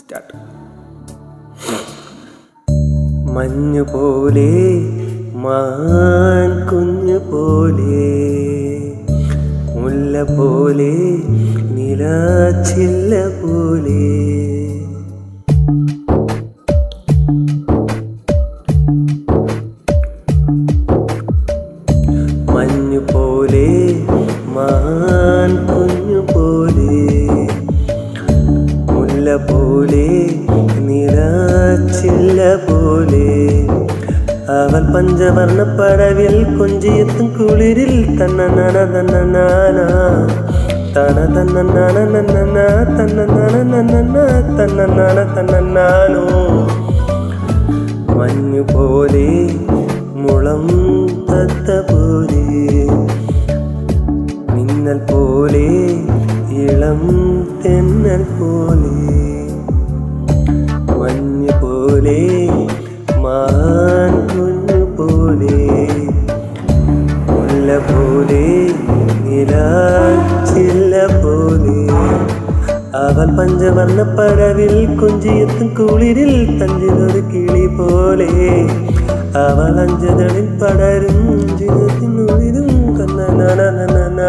Start. മഞ്ഞു പോലെ മാൻ കുഞ്ഞു പോലെ മുല്ല പോലെ നിലാച്ചില്ല പോലെ മഞ്ഞു പോലെ മാൻ കുഞ്ഞു പോലെ മുല്ല പോലെ നിലാച്ചില്ല പോലെ അവൾ പഞ്ചവർണ്ണ പടവിൽ കൊഞ്ചിയെത്തും കുളിരിൽ തന്നനന തന്നനാന തന തന്നനാന നന്നന തന്നനാന നന്നന തന്നനാന തന്നനാനോ. മഞ്ഞു പോലെ മുളം തത്ത പോലെ മിന്നൽ പോലെ ഇളം തെന്നൽ പോലെ മഞ്ഞു പോലെ മാൻ കുഞ്ഞു പോലെ മുല്ല പോലെ നിലാച്ചില്ല പോലെ അവൾ പഞ്ചവർണ്ണ പടവിൽ കൊഞ്ചിയെത്തും കുളിരിൽ തഞ്ചിലൊരു കിളി പോലെ അവൾ അഞ്ചതളിൽ പടരും ജീവിതത്തിനുള്ളിലും കന്നനാന.